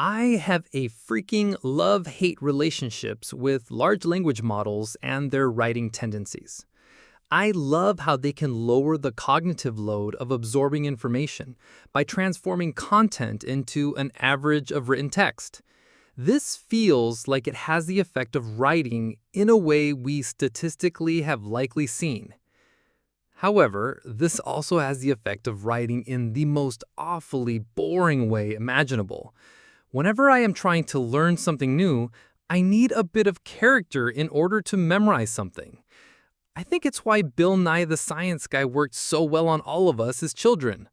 I have a freaking love-hate relationships with large language models and their writing tendencies. I love how they can lower the cognitive load of absorbing information by transforming content into an average of written text. This feels like it has the effect of writing in a way we statistically have likely seen. However, this also has the effect of writing in the most awfully boring way imaginable. Whenever I am trying to learn something new, I need a bit of character in order to memorize something. I think it's why Bill Nye the Science Guy worked so well on all of us as children.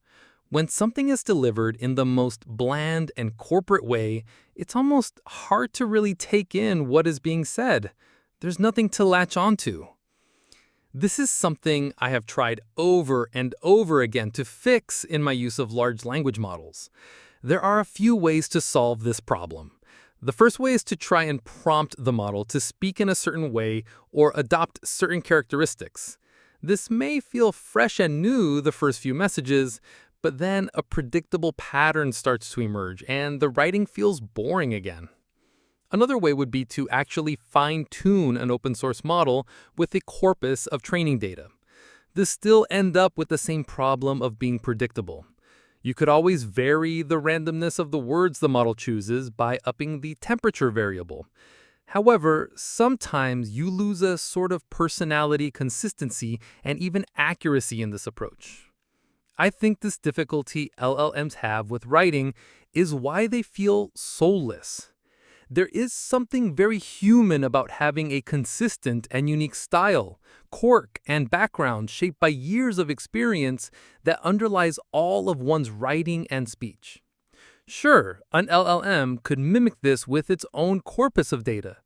When something is delivered in the most bland and corporate way, it's almost hard to really take in what is being said. There's nothing to latch onto. This is something I have tried over and over again to fix in my use of large language models. There are a few ways to solve this problem. The first way is to try and prompt the model to speak in a certain way or adopt certain characteristics. This may feel fresh and new the first few messages, but then a predictable pattern starts to emerge and the writing feels boring again. Another way would be to actually fine-tune an open-source model with a corpus of training data. This still ends up with the same problem of being predictable. You could always vary the randomness of the words the model chooses by upping the temperature variable. However, sometimes you lose a sort of personality, consistency, and even accuracy in this approach. I think this difficulty LLMs have with writing is why they feel soulless. There is something very human about having a consistent and unique style, quirk, and background shaped by years of experience that underlies all of one's writing and speech. Sure, an LLM could mimic this with its own corpus of data.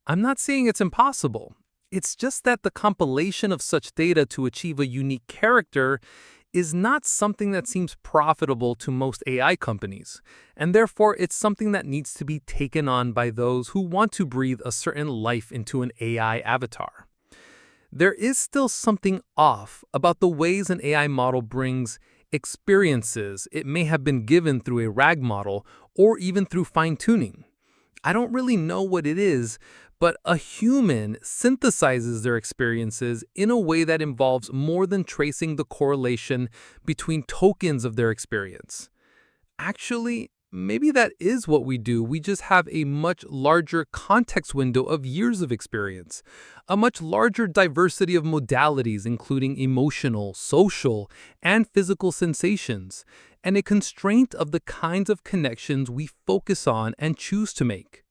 I'm not saying it's impossible. It's just that the compilation of such data to achieve a unique character is not something that seems profitable to most AI companies, and therefore it's something that needs to be taken on by those who want to breathe a certain life into an AI avatar. There is still something off about the ways an AI model brings experiences it may have been given through a RAG model or even through fine-tuning. I don't really know what it is, but a human synthesizes their experiences in a way that involves more than tracing the correlation between tokens of their experience. Actually, maybe that is what we do. We just have a much larger context window of years of experience, a much larger diversity of modalities, including emotional, social, and physical sensations, and a constraint of the kinds of connections we focus on and choose to make.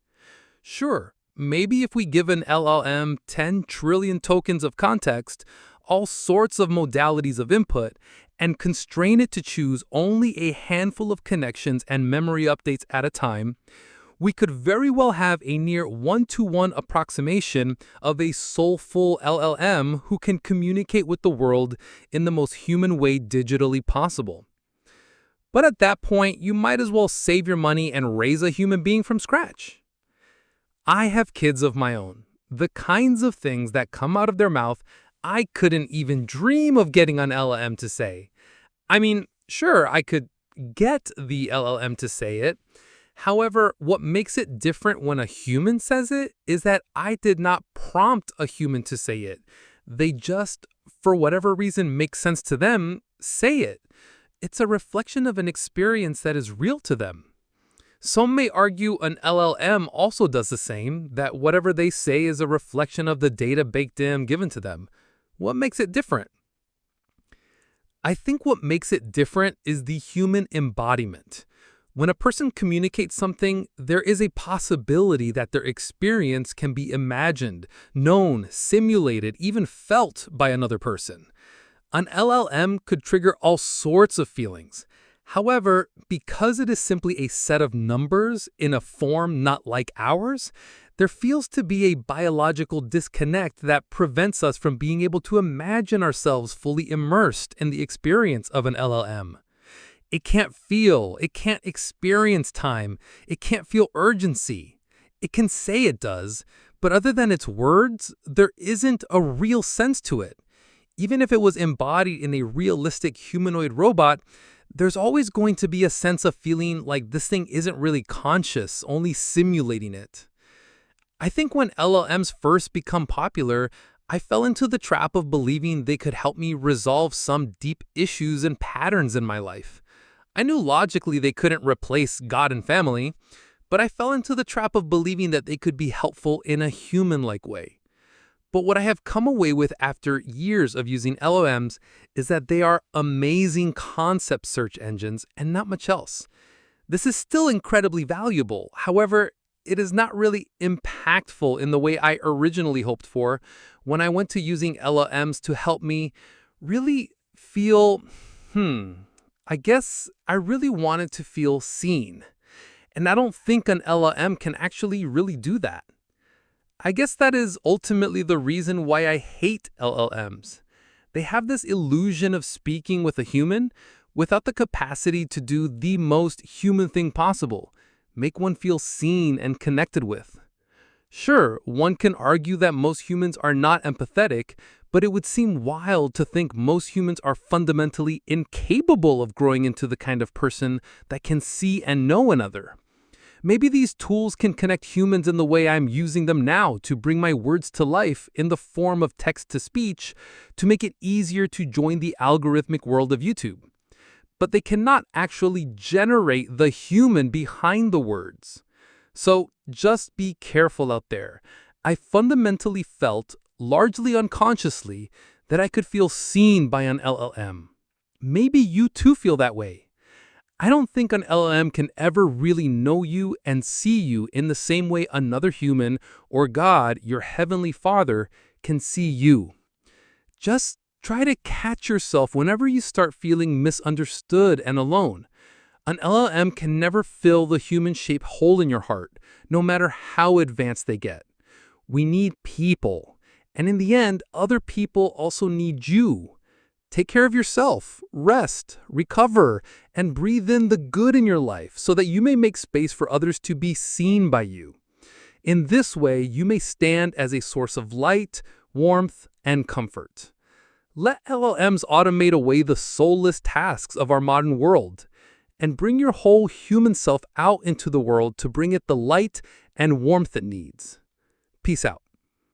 Sure, maybe if we give an LLM 10 trillion tokens of context, all sorts of modalities of input, and constrain it to choose only a handful of connections and memory updates at a time, we could very well have a near one-to-one approximation of a soulful LLM who can communicate with the world in the most human way digitally possible. But at that point, you might as well save your money and raise a human being from scratch. I have kids of my own. The kinds of things that come out of their mouth I couldn't even dream of getting an LLM to say. I mean, sure, I could get the LLM to say it. However, what makes it different when a human says it is that I did not prompt a human to say it. They just, for whatever reason makes sense to them, say it. It's a reflection of an experience that is real to them. Some may argue an LLM also does the same, that whatever they say is a reflection of the data baked in given to them. What makes it different? I think what makes it different is the human embodiment. When a person communicates something, there is a possibility that their experience can be imagined, known, simulated, even felt by another person. An LLM could trigger all sorts of feelings. However, because it is simply a set of numbers in a form not like ours, there feels to be a biological disconnect that prevents us from being able to imagine ourselves fully immersed in the experience of an LLM. It can't feel, it can't experience time, it can't feel urgency. It can say it does, but other than its words, there isn't a real sense to it. Even if it was embodied in a realistic humanoid robot, there's always going to be a sense of feeling like this thing isn't really conscious, only simulating it. I think when LLMs first become popular, I fell into the trap of believing they could help me resolve some deep issues and patterns in my life. I knew logically they couldn't replace God and family, but I fell into the trap of believing that they could be helpful in a human-like way. But what I have come away with after years of using LLMs is that they are amazing concept search engines and not much else. This is still incredibly valuable. However, it is not really impactful in the way I originally hoped for when I went to using LLMs to help me really feel, I guess I really wanted to feel seen. And I don't think an LLM can actually really do that. I guess that is ultimately the reason why I hate LLMs. They have this illusion of speaking with a human without the capacity to do the most human thing possible, make one feel seen and connected with. Sure, one can argue that most humans are not empathetic, but it would seem wild to think most humans are fundamentally incapable of growing into the kind of person that can see and know another. Maybe these tools can connect humans in the way I'm using them now to bring my words to life in the form of text-to-speech to make it easier to join the algorithmic world of YouTube. But they cannot actually generate the human behind the words. So just be careful out there. I fundamentally felt, largely unconsciously, that I could feel seen by an LLM. Maybe you too feel that way. I don't think an LLM can ever really know you and see you in the same way another human or God, your heavenly Father, can see you. Just try to catch yourself whenever you start feeling misunderstood and alone. An LLM can never fill the human-shaped hole in your heart, no matter how advanced they get. We need people. And in the end, other people also need you. Take care of yourself, rest, recover, and breathe in the good in your life so that you may make space for others to be seen by you. In this way, you may stand as a source of light, warmth, and comfort. Let LLMs automate away the soulless tasks of our modern world, and bring your whole human self out into the world to bring it the light and warmth it needs. Peace out.